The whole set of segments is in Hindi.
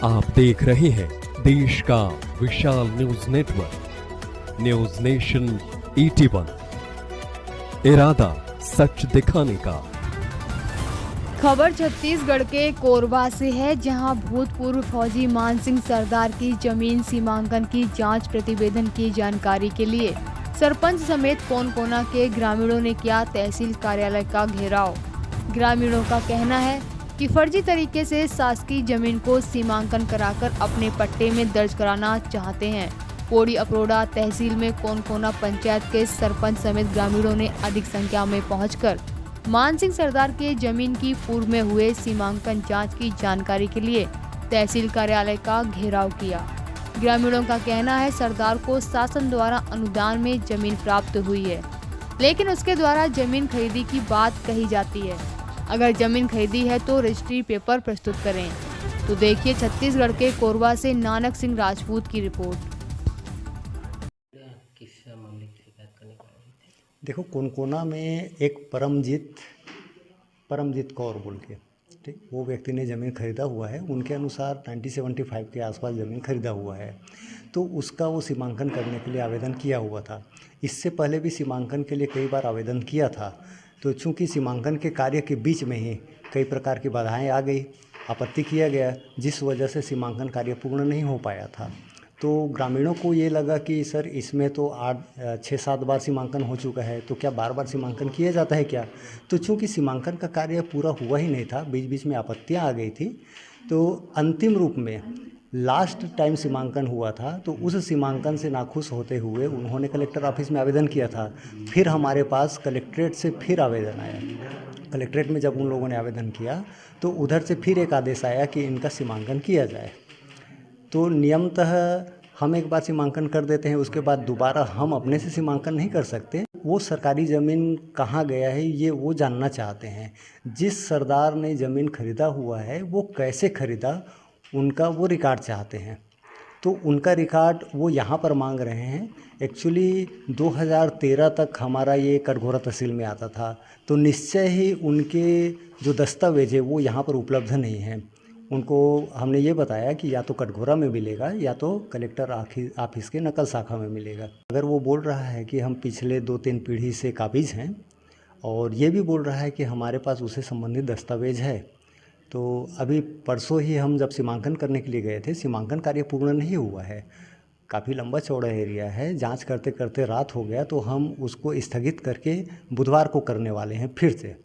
आप देख रहे हैं देश का विशाल न्यूज नेटवर्क न्यूज नेशन 81। इरादा सच दिखाने का। खबर छत्तीसगढ़ के कोरबा से है, जहां भूतपूर्व फौजी मान सिंह सरदार की जमीन सीमांकन की जांच प्रतिवेदन की जानकारी के लिए सरपंच समेत कोनकोना के ग्रामीणों ने किया तहसील कार्यालय का घेराव। ग्रामीणों का कहना है कि फर्जी तरीके से शासकीय जमीन को सीमांकन कराकर अपने पट्टे में दर्ज कराना चाहते हैं। पोड़ी अपरोड़ा तहसील में कोनकोना पंचायत के सरपंच समेत ग्रामीणों ने अधिक संख्या में पहुंचकर मान सिंह सरदार के जमीन की पूर्व में हुए सीमांकन जांच की जानकारी के लिए तहसील कार्यालय का घेराव किया। ग्रामीणों का कहना है सरदार को शासन द्वारा अनुदान में जमीन प्राप्त हुई है, लेकिन उसके द्वारा जमीन खरीदी की बात कही जाती है। अगर जमीन खरीदी है तो रजिस्ट्री पेपर प्रस्तुत करें। तो देखिए छत्तीसगढ़ के कोरबा से नानक सिंह राजपूत की रिपोर्ट। देखो, कोनकोना में एक परमजीत कौर बोल के, ठीक, वो व्यक्ति ने ज़मीन खरीदा हुआ है। उनके अनुसार 1975 के आसपास ज़मीन खरीदा हुआ है, तो उसका वो सीमांकन करने के लिए आवेदन किया हुआ था। इससे पहले भी सीमांकन के लिए कई बार आवेदन किया था, तो चूंकि सीमांकन के कार्य के बीच में ही कई प्रकार की बाधाएं आ गई, आपत्ति किया गया, जिस वजह से सीमांकन कार्य पूर्ण नहीं हो पाया था। तो ग्रामीणों को ये लगा कि सर इसमें तो 6-7 बार सीमांकन हो चुका है, तो क्या बार बार सीमांकन किया जाता है क्या? तो चूंकि सीमांकन का कार्य पूरा हुआ ही नहीं था, बीच बीच में आपत्तियां आ गई थी, तो अंतिम रूप में लास्ट टाइम सीमांकन हुआ था। तो उस सीमांकन से नाखुश होते हुए उन्होंने कलेक्टर ऑफिस में आवेदन किया था। फिर हमारे पास कलेक्ट्रेट से फिर आवेदन आया। कलेक्ट्रेट में जब उन लोगों ने आवेदन किया तो उधर से फिर एक आदेश आया कि इनका सीमांकन किया जाए। तो नियमतः हम एक बार सीमांकन कर देते हैं, उसके बाद दोबारा हम अपने से सीमांकन नहीं कर सकते। वो सरकारी ज़मीन कहाँ गया है ये वो जानना चाहते हैं। जिस सरदार ने ज़मीन खरीदा हुआ है वो कैसे खरीदा, उनका वो रिकॉर्ड चाहते हैं। तो उनका रिकॉर्ड वो यहाँ पर मांग रहे हैं। एक्चुअली 2013 तक हमारा ये कटघोरा तहसील में आता था, तो निश्चय ही उनके जो दस्तावेज है वो यहाँ पर उपलब्ध नहीं हैं। उनको हमने ये बताया कि या तो कटघोरा में मिलेगा या तो कलेक्टर ऑफिस के नकल शाखा में मिलेगा। अगर वो बोल रहा है कि हम पिछले 2-3 पीढ़ी से काबिज हैं और ये भी बोल रहा है कि हमारे पास उससे संबंधित दस्तावेज है, तो अभी परसों ही हम जब सीमांकन करने के लिए गए थे, सीमांकन कार्य पूर्ण नहीं हुआ है। काफ़ी लंबा चौड़ा एरिया है, जांच करते करते रात हो गया, तो हम उसको स्थगित करके बुधवार को करने वाले हैं फिर से।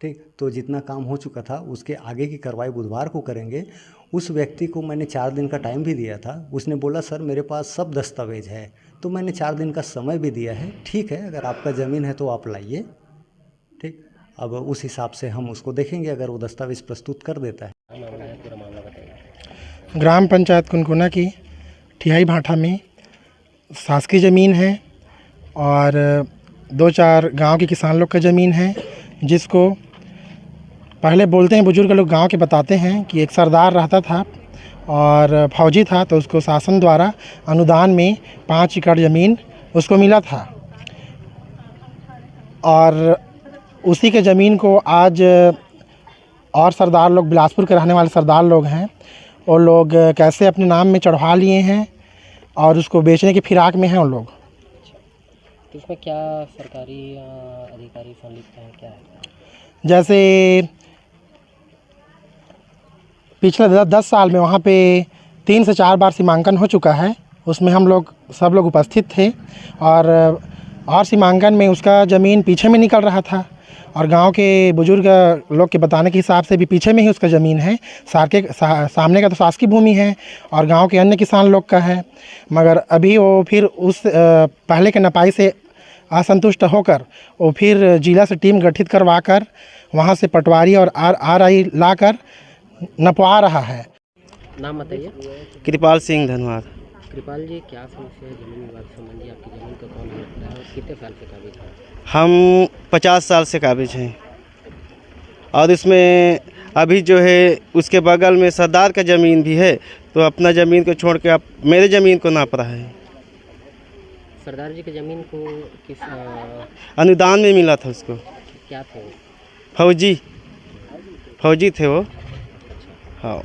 ठीक, तो जितना काम हो चुका था उसके आगे की कार्रवाई बुधवार को करेंगे। उस व्यक्ति को मैंने 4 दिन का टाइम भी दिया था। उसने बोला सर मेरे पास सब दस्तावेज है, तो मैंने 4 दिन का समय भी दिया है। ठीक है, अगर आपका ज़मीन है तो आप लाइए। ठीक, अब उस हिसाब से हम उसको देखेंगे, अगर वो दस्तावेज प्रस्तुत कर देता है। ग्राम पंचायत कोनकोना की ठिहाई भाठा में शासकीय ज़मीन है और 2-4 गांव के किसान लोग का ज़मीन है, जिसको पहले बोलते हैं बुजुर्ग लोग गांव के बताते हैं कि एक सरदार रहता था और फौजी था, तो उसको शासन द्वारा अनुदान में 5 एकड़ ज़मीन उसको मिला था। और उसी के ज़मीन को आज और सरदार लोग, बिलासपुर के रहने वाले सरदार लोग हैं, वो लोग कैसे अपने नाम में चढ़वा लिए हैं और उसको बेचने की फिराक में हैं उन लोग। तो इसमें क्या सरकारी अधिकारी संलिप्त हैं, क्या है? जैसे पिछले 10 साल में वहाँ पे 3 से 4 बार सीमांकन हो चुका है। उसमें हम लोग सब लोग उपस्थित थे और सीमांकन में उसका ज़मीन पीछे में निकल रहा था और गांव के बुजुर्ग लोग के बताने के हिसाब से भी पीछे में ही उसका ज़मीन है। सामने का तो शासकीय भूमि है और गांव के अन्य किसान लोग का है, मगर अभी वो फिर उस पहले के नपाई से असंतुष्ट होकर वो फिर जिला से टीम गठित करवाकर वहां से पटवारी और RI लाकर नपवा रहा है। नाम बताइए। कृपाल सिंह धनवाद। कृपाल जी, क्या समस्या है जमीन विवाद संबंधी? आपकी ज़मीन को कौन हड़प रहा है और कितने साल से काबिज है? हम 50 साल से काबिज हैं और इसमें अभी जो है उसके बगल में सरदार का ज़मीन भी है, तो अपना ज़मीन को छोड़ के आप मेरे ज़मीन को नाप रहा है। सरदार जी की ज़मीन को किस अनुदान में मिला था उसको। क्या थे वो? फौजी थे वो। हाँ।